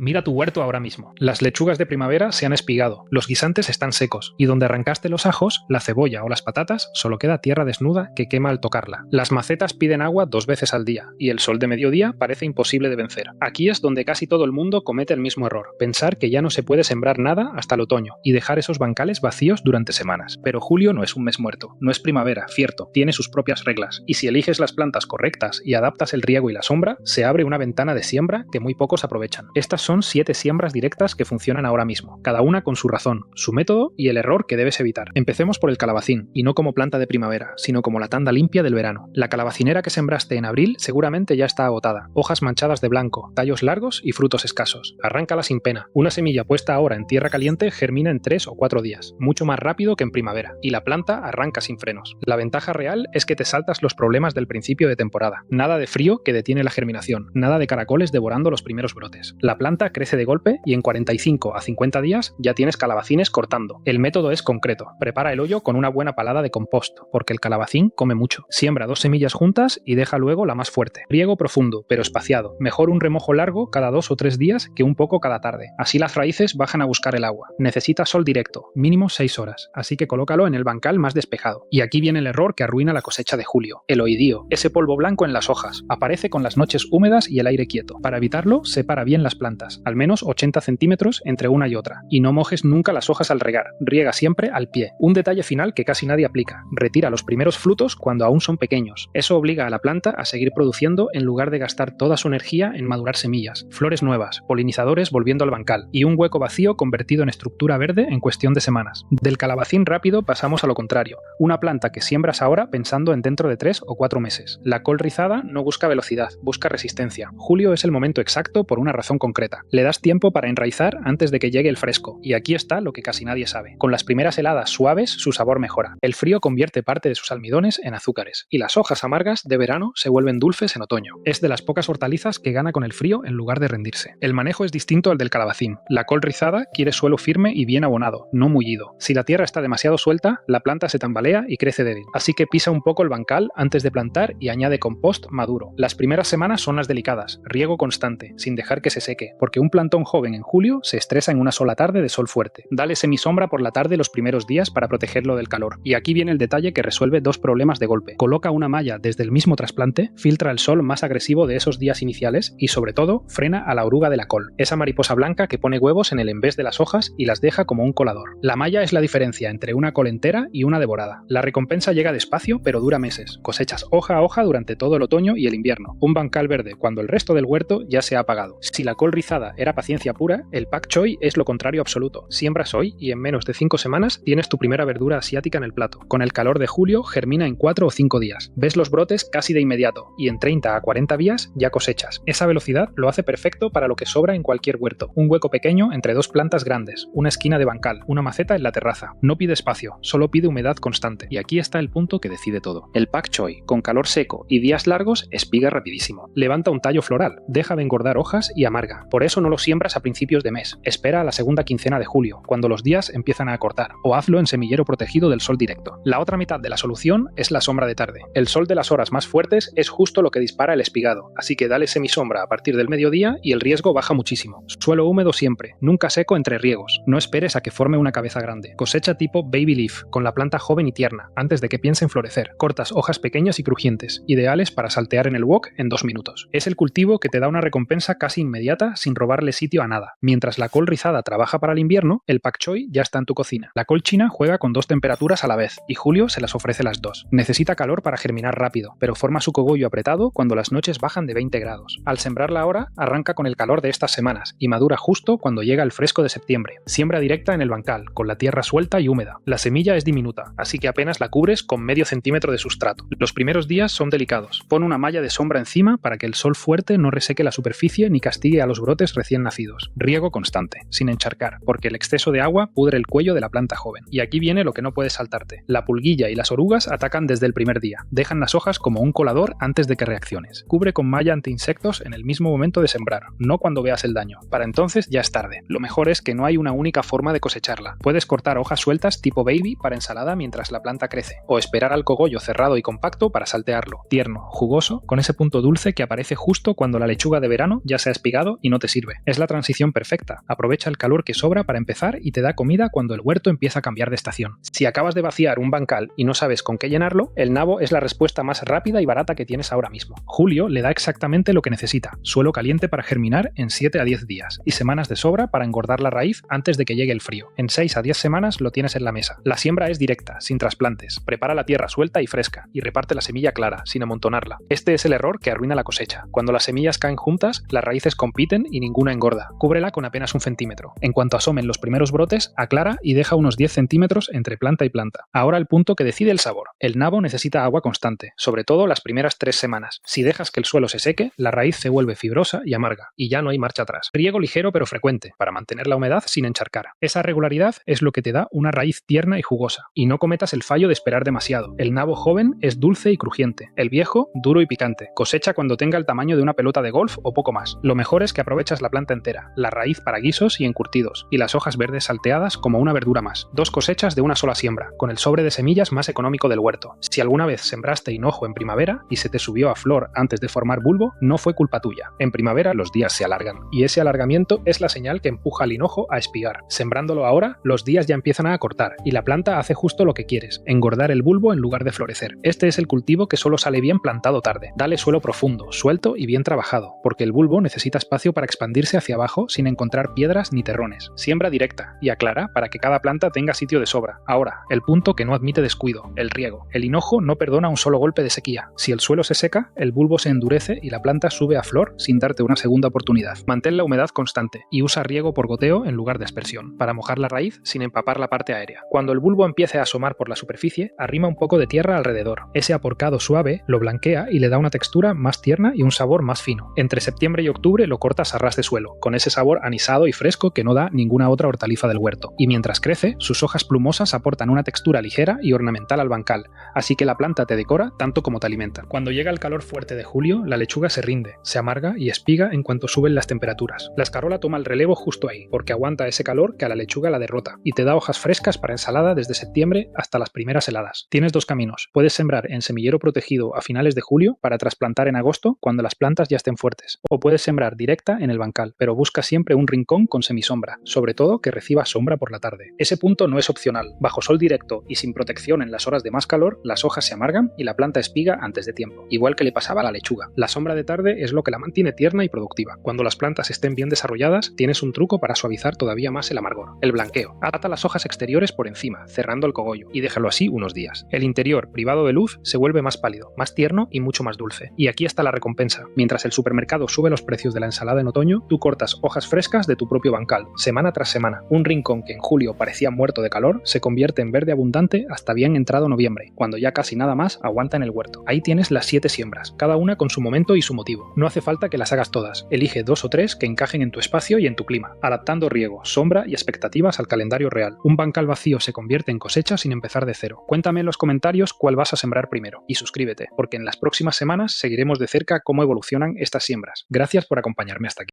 Mira tu huerto ahora mismo. Las lechugas de primavera se han espigado, los guisantes están secos, y donde arrancaste los ajos, la cebolla o las patatas, solo queda tierra desnuda que quema al tocarla. Las macetas piden agua 2 veces al día, y el sol de mediodía parece imposible de vencer. Aquí es donde casi todo el mundo comete el mismo error, pensar que ya no se puede sembrar nada hasta el otoño, y dejar esos bancales vacíos durante semanas. Pero julio no es un mes muerto, no es primavera, cierto, tiene sus propias reglas, y si eliges las plantas correctas y adaptas el riego y la sombra, se abre una ventana de siembra que muy pocos aprovechan. Estas son 7 siembras directas que funcionan ahora mismo, cada una con su razón, su método y el error que debes evitar. Empecemos por el calabacín, y no como planta de primavera, sino como la tanda limpia del verano. La calabacinera que sembraste en abril seguramente ya está agotada, hojas manchadas de blanco, tallos largos y frutos escasos. Arráncala sin pena. Una semilla puesta ahora en tierra caliente germina en 3 o 4 días, mucho más rápido que en primavera, y la planta arranca sin frenos. La ventaja real es que te saltas los problemas del principio de temporada. Nada de frío que detiene la germinación, nada de caracoles devorando los primeros brotes. La planta crece de golpe y en 45 a 50 días ya tienes calabacines cortando. El método es concreto. Prepara el hoyo con una buena palada de compost, porque el calabacín come mucho. Siembra 2 semillas juntas y deja luego la más fuerte. Riego profundo, pero espaciado. Mejor un remojo largo cada 2 o 3 días que un poco cada tarde. Así las raíces bajan a buscar el agua. Necesita sol directo, mínimo 6 horas, así que colócalo en el bancal más despejado. Y aquí viene el error que arruina la cosecha de julio. El oidío, ese polvo blanco en las hojas. Aparece con las noches húmedas y el aire quieto. Para evitarlo, separa bien las plantas, al menos 80 centímetros entre una y otra. Y no mojes nunca las hojas al regar. Riega siempre al pie. Un detalle final que casi nadie aplica. Retira los primeros frutos cuando aún son pequeños. Eso obliga a la planta a seguir produciendo en lugar de gastar toda su energía en madurar semillas. Flores nuevas, polinizadores volviendo al bancal y un hueco vacío convertido en estructura verde en cuestión de semanas. Del calabacín rápido pasamos a lo contrario. Una planta que siembras ahora pensando en dentro de 3 o 4 meses. La col rizada no busca velocidad, busca resistencia. Julio es el momento exacto por una razón concreta. Le das tiempo para enraizar antes de que llegue el fresco, y aquí está lo que casi nadie sabe. Con las primeras heladas suaves, su sabor mejora. El frío convierte parte de sus almidones en azúcares, y las hojas amargas de verano se vuelven dulces en otoño. Es de las pocas hortalizas que gana con el frío en lugar de rendirse. El manejo es distinto al del calabacín. La col rizada quiere suelo firme y bien abonado, no mullido. Si la tierra está demasiado suelta, la planta se tambalea y crece débil. Así que pisa un poco el bancal antes de plantar y añade compost maduro. Las primeras semanas son las delicadas, riego constante, sin dejar que se seque, porque un plantón joven en julio se estresa en una sola tarde de sol fuerte. Dale semisombra por la tarde los primeros días para protegerlo del calor. Y aquí viene el detalle que resuelve 2 problemas de golpe. Coloca una malla desde el mismo trasplante, filtra el sol más agresivo de esos días iniciales y, sobre todo, frena a la oruga de la col, esa mariposa blanca que pone huevos en el envés de las hojas y las deja como un colador. La malla es la diferencia entre una col entera y una devorada. La recompensa llega despacio, pero dura meses. Cosechas hoja a hoja durante todo el otoño y el invierno. Un bancal verde cuando el resto del huerto ya se ha apagado. Si la col rizada era paciencia pura, el pak choi es lo contrario absoluto. Siembras hoy y en menos de 5 semanas tienes tu primera verdura asiática en el plato. Con el calor de julio germina en 4 o 5 días. Ves los brotes casi de inmediato y en 30 a 40 días ya cosechas. Esa velocidad lo hace perfecto para lo que sobra en cualquier huerto. Un hueco pequeño entre 2 plantas grandes, una esquina de bancal, una maceta en la terraza. No pide espacio, solo pide humedad constante. Y aquí está el punto que decide todo. El pak choi, con calor seco y días largos, espiga rapidísimo. Levanta un tallo floral, deja de engordar hojas y amarga. Por eso no lo siembras a principios de mes. Espera a la segunda quincena de julio, cuando los días empiezan a acortar, o hazlo en semillero protegido del sol directo. La otra mitad de la solución es la sombra de tarde. El sol de las horas más fuertes es justo lo que dispara el espigado, así que dale semisombra a partir del mediodía y el riesgo baja muchísimo. Suelo húmedo siempre, nunca seco entre riegos. No esperes a que forme una cabeza grande. Cosecha tipo baby leaf, con la planta joven y tierna, antes de que piense en florecer. Cortas hojas pequeñas y crujientes, ideales para saltear en el wok en 2 minutos. Es el cultivo que te da una recompensa casi inmediata sin robarle sitio a nada. Mientras la col rizada trabaja para el invierno, el pak choi ya está en tu cocina. La col china juega con 2 temperaturas a la vez, y julio se las ofrece las 2. Necesita calor para germinar rápido, pero forma su cogollo apretado cuando las noches bajan de 20 grados. Al sembrarla ahora, arranca con el calor de estas semanas, y madura justo cuando llega el fresco de septiembre. Siembra directa en el bancal, con la tierra suelta y húmeda. La semilla es diminuta, así que apenas la cubres con medio centímetro de sustrato. Los primeros días son delicados. Pon una malla de sombra encima para que el sol fuerte no reseque la superficie ni castigue a los brotes recién nacidos. Riego constante, sin encharcar, porque el exceso de agua pudre el cuello de la planta joven. Y aquí viene lo que no puedes saltarte. La pulguilla y las orugas atacan desde el primer día. Dejan las hojas como un colador antes de que reacciones. Cubre con malla anti-insectos en el mismo momento de sembrar, no cuando veas el daño. Para entonces ya es tarde. Lo mejor es que no hay una única forma de cosecharla. Puedes cortar hojas sueltas tipo baby para ensalada mientras la planta crece, o esperar al cogollo cerrado y compacto para saltearlo. Tierno, jugoso, con ese punto dulce que aparece justo cuando la lechuga de verano ya se ha espigado y no te sirve. Es la transición perfecta. Aprovecha el calor que sobra para empezar y te da comida cuando el huerto empieza a cambiar de estación. Si acabas de vaciar un bancal y no sabes con qué llenarlo, el nabo es la respuesta más rápida y barata que tienes ahora mismo. Julio le da exactamente lo que necesita: suelo caliente para germinar en 7 a 10 días y semanas de sobra para engordar la raíz antes de que llegue el frío. En 6 a 10 semanas lo tienes en la mesa. La siembra es directa, sin trasplantes. Prepara la tierra suelta y fresca y reparte la semilla clara, sin amontonarla. Este es el error que arruina la cosecha. Cuando las semillas caen juntas, las raíces compiten y ninguna engorda. Cúbrela con apenas 1 centímetro. En cuanto asomen los primeros brotes, aclara y deja unos 10 centímetros entre planta y planta. Ahora el punto que decide el sabor. El nabo necesita agua constante, sobre todo las primeras 3 semanas. Si dejas que el suelo se seque, la raíz se vuelve fibrosa y amarga, y ya no hay marcha atrás. Riego ligero pero frecuente, para mantener la humedad sin encharcar. Esa regularidad es lo que te da una raíz tierna y jugosa. Y no cometas el fallo de esperar demasiado. El nabo joven es dulce y crujiente. El viejo, duro y picante. Cosecha cuando tenga el tamaño de una pelota de golf o poco más. Lo mejor es que aprovechas la planta entera, la raíz para guisos y encurtidos, y las hojas verdes salteadas como una verdura más. 2 cosechas de una sola siembra, con el sobre de semillas más económico del huerto. Si alguna vez sembraste hinojo en primavera y se te subió a flor antes de formar bulbo, no fue culpa tuya. En primavera los días se alargan, y ese alargamiento es la señal que empuja al hinojo a espigar. Sembrándolo ahora, los días ya empiezan a acortar, y la planta hace justo lo que quieres: engordar el bulbo en lugar de florecer. Este es el cultivo que solo sale bien plantado tarde. Dale suelo profundo, suelto y bien trabajado, porque el bulbo necesita espacio para expandirse hacia abajo sin encontrar piedras ni terrones. Siembra directa y aclara para que cada planta tenga sitio de sobra. Ahora, el punto que no admite descuido: el riego. El hinojo no perdona un solo golpe de sequía. Si el suelo se seca, el bulbo se endurece y la planta sube a flor sin darte una segunda oportunidad. Mantén la humedad constante y usa riego por goteo en lugar de aspersión, para mojar la raíz sin empapar la parte aérea. Cuando el bulbo empiece a asomar por la superficie, arrima un poco de tierra alrededor. Ese aporcado suave lo blanquea y le da una textura más tierna y un sabor más fino. Entre septiembre y octubre lo cortas a ras de suelo, con ese sabor anisado y fresco que no da ninguna otra hortaliza del huerto. Y mientras crece, sus hojas plumosas aportan una textura ligera y ornamental al bancal, así que la planta te decora tanto como te alimenta. Cuando llega el calor fuerte de julio, la lechuga se rinde, se amarga y espiga en cuanto suben las temperaturas. La escarola toma el relevo justo ahí, porque aguanta ese calor que a la lechuga la derrota, y te da hojas frescas para ensalada desde septiembre hasta las primeras heladas. Tienes 2 caminos: puedes sembrar en semillero protegido a finales de julio para trasplantar en agosto cuando las plantas ya estén fuertes, o puedes sembrar directa en el bancal, pero busca siempre un rincón con semisombra, sobre todo que reciba sombra por la tarde. Ese punto no es opcional. Bajo sol directo y sin protección en las horas de más calor, las hojas se amargan y la planta espiga antes de tiempo, igual que le pasaba a la lechuga. La sombra de tarde es lo que la mantiene tierna y productiva. Cuando las plantas estén bien desarrolladas, tienes un truco para suavizar todavía más el amargor: el blanqueo. Ata las hojas exteriores por encima, cerrando el cogollo, y déjalo así unos días. El interior, privado de luz, se vuelve más pálido, más tierno y mucho más dulce. Y aquí está la recompensa. Mientras el supermercado sube los precios de la ensalada en otoño, tú cortas hojas frescas de tu propio bancal, semana tras semana. Un rincón que en julio parecía muerto de calor se convierte en verde abundante hasta bien entrado noviembre, cuando ya casi nada más aguanta en el huerto. Ahí tienes las 7 siembras, cada una con su momento y su motivo. No hace falta que las hagas todas. Elige 2 o 3 que encajen en tu espacio y en tu clima, adaptando riego, sombra y expectativas al calendario real. Un bancal vacío se convierte en cosecha sin empezar de cero. Cuéntame en los comentarios cuál vas a sembrar primero y suscríbete, porque en las próximas semanas seguiremos de cerca cómo evolucionan estas siembras. Gracias por acompañarme hasta aquí.